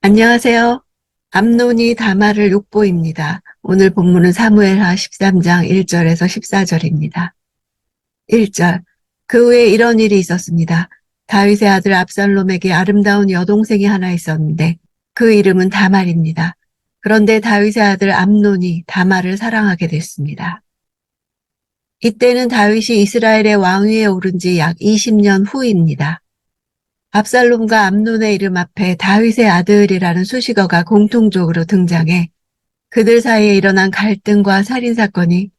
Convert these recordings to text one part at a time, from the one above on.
안녕하세요. 암논이 다말을 욕보입니다. 오늘 본문은 사무엘하 13장 1절에서 14절입니다. 1절. 그 후에 이런 일이 있었습니다. 다윗의 아들 압살롬에게 아름다운 여동생이 하나 있었는데 그 이름은 다말입니다. 그런데 다윗의 아들 암논이 다말을 사랑하게 됐습니다. 이때는 다윗이 이스라엘의 왕위에 오른 지 약 20년 후입니다. 압살롬과 암논의 이름 앞에 다윗의 아들이라는 수식어가 공통적으로 등장해 그들 사이에 일어난 갈등과 살인사건이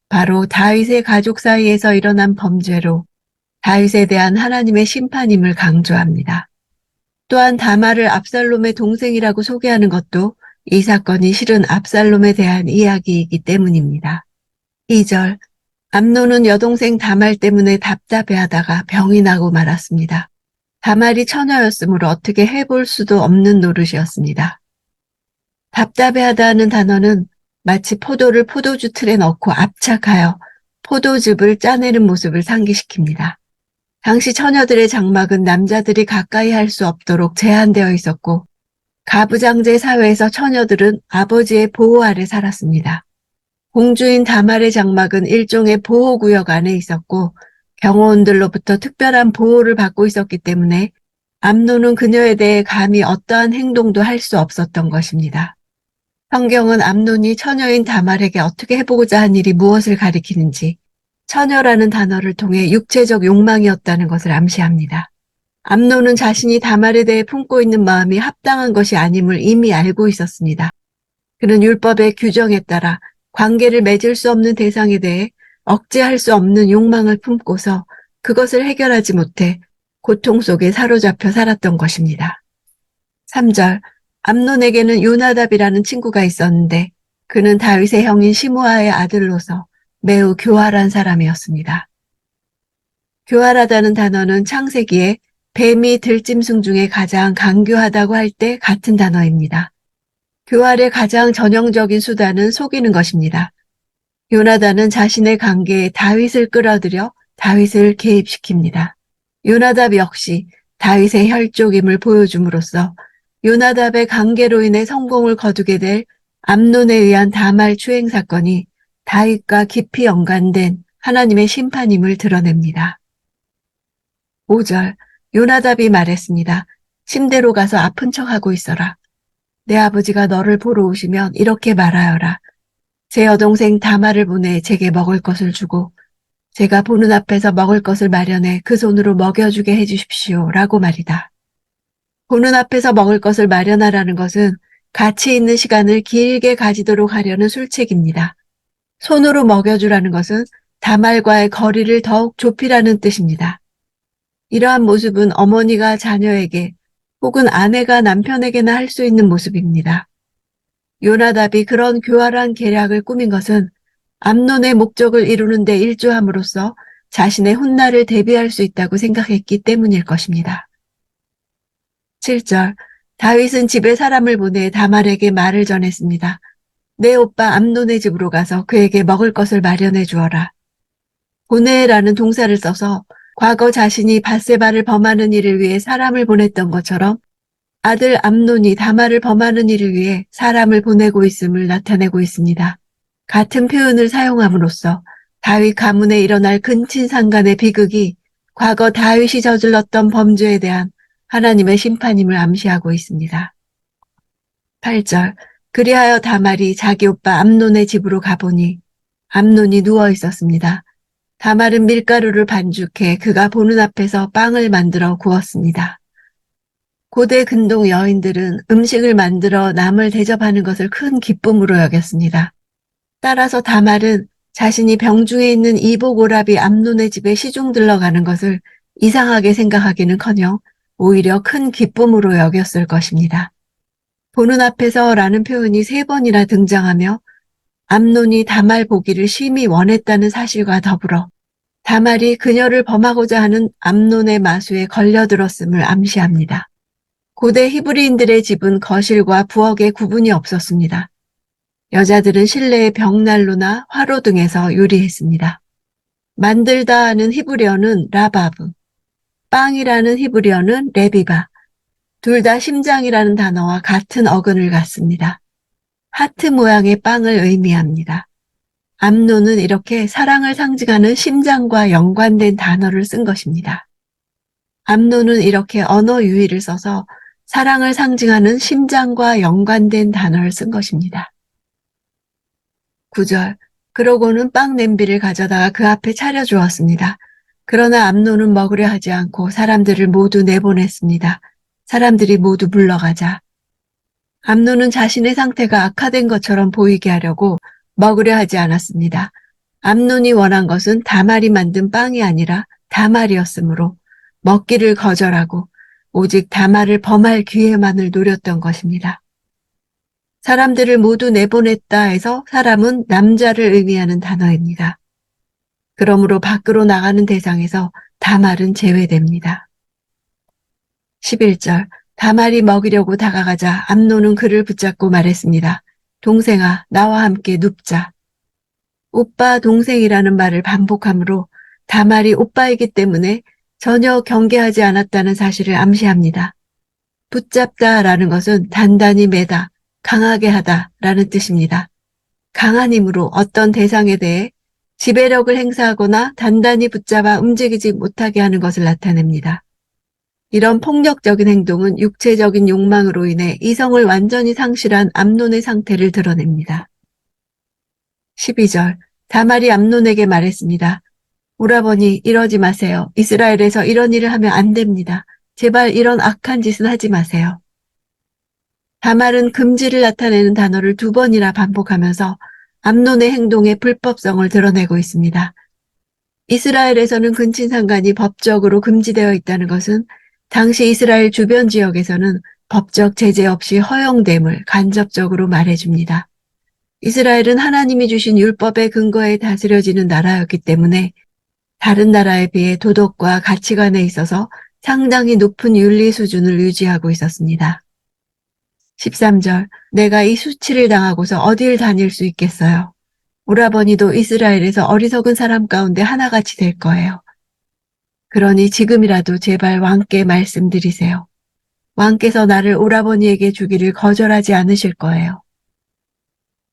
바로 다윗의 가족 사이에서 일어난 범죄로 다윗에 대한 하나님의 심판임을 강조합니다. 또한 다말을 압살롬의 동생이라고 소개하는 것도 이 사건이 실은 압살롬에 대한 이야기이기 때문입니다. 2절. 암논은 여동생 다말 때문에 답답해하다가 병이 나고 말았습니다. 다말이 처녀였으므로 어떻게 해볼 수도 없는 노릇이었습니다. 답답해하다는 단어는 마치 포도를 포도주 틀에 넣고 압착하여 포도즙을 짜내는 모습을 상기시킵니다. 당시 처녀들의 장막은 남자들이 가까이 할 수 없도록 제한되어 있었고 가부장제 사회에서 처녀들은 아버지의 보호 아래 살았습니다. 공주인 다말의 장막은 일종의 보호구역 안에 있었고 경호원들로부터 특별한 보호를 받고 있었기 때문에 암논은 그녀에 대해 감히 어떠한 행동도 할 수 없었던 것입니다. 성경은 암논이 처녀인 다말에게 어떻게 해보고자 한 일이 무엇을 가리키는지 처녀라는 단어를 통해 육체적 욕망이었다는 것을 암시합니다. 암논은 자신이 다말에 대해 품고 있는 마음이 합당한 것이 아님을 이미 알고 있었습니다. 그는 율법의 규정에 따라 관계를 맺을 수 없는 대상에 대해 억제할 수 없는 욕망을 품고서 그것을 해결하지 못해 고통 속에 사로잡혀 살았던 것입니다. 3절. 암논에게는 요나답이라는 친구가 있었는데 그는 다윗의 형인 시므아의 아들로서 매우 교활한 사람이었습니다. 교활하다는 단어는 창세기에 뱀이 들짐승 중에 가장 강교하다고 할 때 같은 단어입니다. 교활의 가장 전형적인 수단은 속이는 것입니다. 요나단은 자신의 관계에 다윗을 끌어들여 다윗을 개입시킵니다. 요나답 역시 다윗의 혈족임을 보여줌으로써 요나답의 관계로 인해 성공을 거두게 될 암논에 의한 다말 추행 사건이 다윗과 깊이 연관된 하나님의 심판임을 드러냅니다. 5절. 요나답이 말했습니다. 침대로 가서 아픈 척하고 있어라. 내 아버지가 너를 보러 오시면 이렇게 말하여라. 제 여동생 다말을 보내 제게 먹을 것을 주고 제가 보는 앞에서 먹을 것을 마련해 그 손으로 먹여주게 해주십시오. 라고 말이다. 보는 앞에서 먹을 것을 마련하라는 것은 가치 있는 시간을 길게 가지도록 하려는 술책입니다. 손으로 먹여주라는 것은 다말과의 거리를 더욱 좁히라는 뜻입니다. 이러한 모습은 어머니가 자녀에게 혹은 아내가 남편에게나 할 수 있는 모습입니다. 요나답이 그런 교활한 계략을 꾸민 것은 암논의 목적을 이루는 데 일조함으로써 자신의 훗날을 대비할 수 있다고 생각했기 때문일 것입니다. 7절. 다윗은 집에 사람을 보내 다말에게 말을 전했습니다. 내 오빠 암논의 집으로 가서 그에게 먹을 것을 마련해 주어라. 보내라는 동사를 써서 과거 자신이 밧세바를 범하는 일을 위해 사람을 보냈던 것처럼 아들 암논이 다말을 범하는 일을 위해 사람을 보내고 있음을 나타내고 있습니다. 같은 표현을 사용함으로써 다윗 가문에 일어날 근친상간의 비극이 과거 다윗이 저질렀던 범죄에 대한 하나님의 심판임을 암시하고 있습니다. 8절. 그리하여 다말이 자기 오빠 암논의 집으로 가보니 암논이 누워 있었습니다. 다말은 밀가루를 반죽해 그가 보는 앞에서 빵을 만들어 구웠습니다. 고대 근동 여인들은 음식을 만들어 남을 대접하는 것을 큰 기쁨으로 여겼습니다. 따라서 다말은 자신이 병중에 있는 이복오라비 암논의 집에 시중 들러가는 것을 이상하게 생각하기는커녕 오히려 큰 기쁨으로 여겼을 것입니다. 보는 앞에서라는 표현이 3번이나 등장하며 암논이 다말 보기를 심히 원했다는 사실과 더불어 다말이 그녀를 범하고자 하는 암논의 마수에 걸려들었음을 암시합니다. 고대 히브리인들의 집은 거실과 부엌에 구분이 없었습니다. 여자들은 실내의 벽난로나 화로 등에서 요리했습니다. 만들다는 히브리어는 라바브, 빵이라는 히브리어는 레비바, 둘 다 심장이라는 단어와 같은 어근을 갖습니다. 하트 모양의 빵을 의미합니다. 암논은 이렇게 사랑을 상징하는 심장과 연관된 단어를 쓴 것입니다. 암논은 이렇게 언어 유희를 써서 사랑을 상징하는 심장과 연관된 단어를 쓴 것입니다. 9절. 그러고는 빵 냄비를 가져다가 그 앞에 차려주었습니다. 그러나 암논은 먹으려 하지 않고 사람들을 모두 내보냈습니다. 사람들이 모두 물러가자. 암논은 자신의 상태가 악화된 것처럼 보이게 하려고 먹으려 하지 않았습니다. 암논이 원한 것은 다말이 만든 빵이 아니라 다말이었으므로 먹기를 거절하고 오직 다말을 범할 기회만을 노렸던 것입니다. 사람들을 모두 내보냈다 해서 사람은 남자를 의미하는 단어입니다. 그러므로 밖으로 나가는 대상에서 다말은 제외됩니다. 11절. 다말이 먹이려고 다가가자 암논은 그를 붙잡고 말했습니다. 동생아, 나와 함께 눕자. 오빠, 동생이라는 말을 반복하므로 다말이 오빠이기 때문에 전혀 경계하지 않았다는 사실을 암시합니다. 붙잡다라는 것은 단단히 매다, 강하게 하다라는 뜻입니다. 강한 힘으로 어떤 대상에 대해 지배력을 행사하거나 단단히 붙잡아 움직이지 못하게 하는 것을 나타냅니다. 이런 폭력적인 행동은 육체적인 욕망으로 인해 이성을 완전히 상실한 암논의 상태를 드러냅니다. 12절. 다말이 암논에게 말했습니다. 오라버니, 이러지 마세요. 이스라엘에서 이런 일을 하면 안 됩니다. 제발 이런 악한 짓은 하지 마세요. 다말은 금지를 나타내는 단어를 2번이나 반복하면서 암논의 행동의 불법성을 드러내고 있습니다. 이스라엘에서는 근친상간이 법적으로 금지되어 있다는 것은 당시 이스라엘 주변 지역에서는 법적 제재 없이 허용됨을 간접적으로 말해줍니다. 이스라엘은 하나님이 주신 율법의 근거에 다스려지는 나라였기 때문에 다른 나라에 비해 도덕과 가치관에 있어서 상당히 높은 윤리 수준을 유지하고 있었습니다. 13절. 내가 이 수치를 당하고서 어딜 다닐 수 있겠어요. 오라버니도 이스라엘에서 어리석은 사람 가운데 하나같이 될 거예요. 그러니 지금이라도 제발 왕께 말씀드리세요. 왕께서 나를 오라버니에게 주기를 거절하지 않으실 거예요.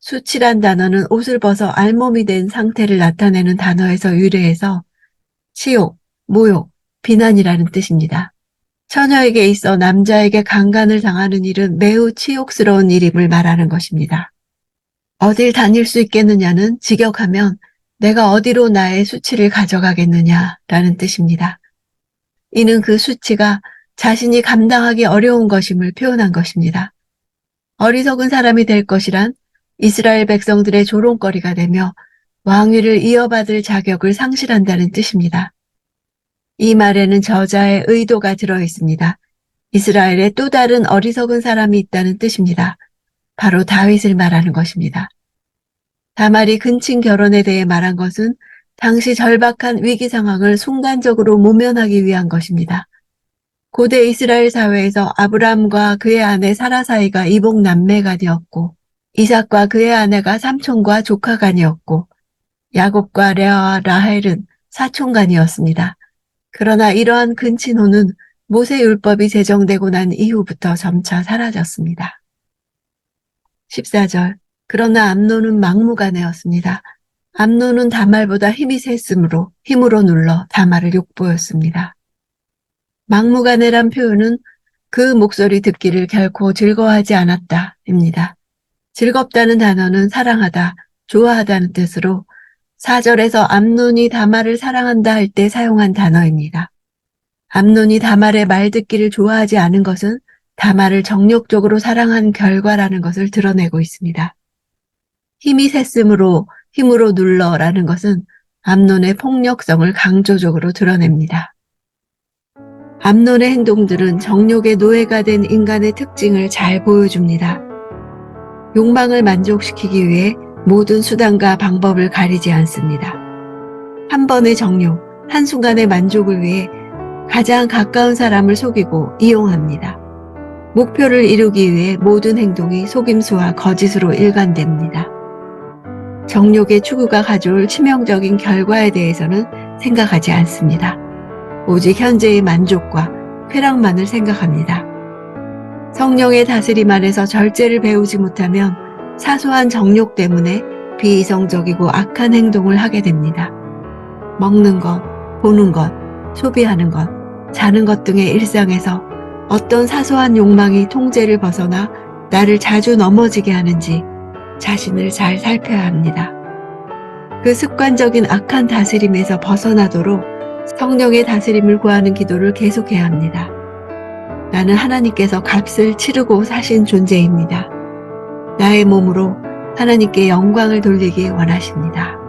수치란 단어는 옷을 벗어 알몸이 된 상태를 나타내는 단어에서 유래해서 치욕, 모욕, 비난이라는 뜻입니다. 처녀에게 있어 남자에게 강간을 당하는 일은 매우 치욕스러운 일임을 말하는 것입니다. 어딜 다닐 수 있겠느냐는 직역하면 내가 어디로 나의 수치를 가져가겠느냐라는 뜻입니다. 이는 그 수치가 자신이 감당하기 어려운 것임을 표현한 것입니다. 어리석은 사람이 될 것이란 이스라엘 백성들의 조롱거리가 되며 왕위를 이어받을 자격을 상실한다는 뜻입니다. 이 말에는 저자의 의도가 들어 있습니다. 이스라엘에 또 다른 어리석은 사람이 있다는 뜻입니다. 바로 다윗을 말하는 것입니다. 다말이 근친 결혼에 대해 말한 것은 당시 절박한 위기 상황을 순간적으로 모면하기 위한 것입니다. 고대 이스라엘 사회에서 아브람과 그의 아내 사라 사이가 이복 남매간이었고 이삭과 그의 아내가 삼촌과 조카간이었고 야곱과 레아와 라헬은 사촌간이었습니다. 그러나 이러한 근친혼은 모세율법이 제정되고 난 이후부터 점차 사라졌습니다. 14절. 그러나 암논은 막무가내였습니다. 암논은 다말보다 힘이 셌으므로 힘으로 눌러 다말을 욕보였습니다. 막무가내란 표현은 그 목소리 듣기를 결코 즐거워하지 않았다입니다. 즐겁다는 단어는 사랑하다, 좋아하다는 뜻으로 4절에서 암논이 다말을 사랑한다 할 때 사용한 단어입니다. 암논이 다말의 말 듣기를 좋아하지 않은 것은 다말을 정욕적으로 사랑한 결과라는 것을 드러내고 있습니다. 힘이 셌으므로 힘으로 눌러라는 것은 암논의 폭력성을 강조적으로 드러냅니다. 암논의 행동들은 정욕의 노예가 된 인간의 특징을 잘 보여줍니다. 욕망을 만족시키기 위해 모든 수단과 방법을 가리지 않습니다. 한 번의 정욕, 한순간의 만족을 위해 가장 가까운 사람을 속이고 이용합니다. 목표를 이루기 위해 모든 행동이 속임수와 거짓으로 일관됩니다. 정욕의 추구가 가져올 치명적인 결과에 대해서는 생각하지 않습니다. 오직 현재의 만족과 쾌락만을 생각합니다. 성령의 다스림 안에서 절제를 배우지 못하면 사소한 정욕 때문에 비이성적이고 악한 행동을 하게 됩니다. 먹는 것, 보는 것, 소비하는 것, 자는 것 등의 일상에서 어떤 사소한 욕망이 통제를 벗어나 나를 자주 넘어지게 하는지 자신을 잘 살펴야 합니다. 그 습관적인 악한 다스림에서 벗어나도록 성령의 다스림을 구하는 기도를 계속해야 합니다. 나는 하나님께서 값을 치르고 사신 존재입니다. 나의 몸으로 하나님께 영광을 돌리기 원하십니다.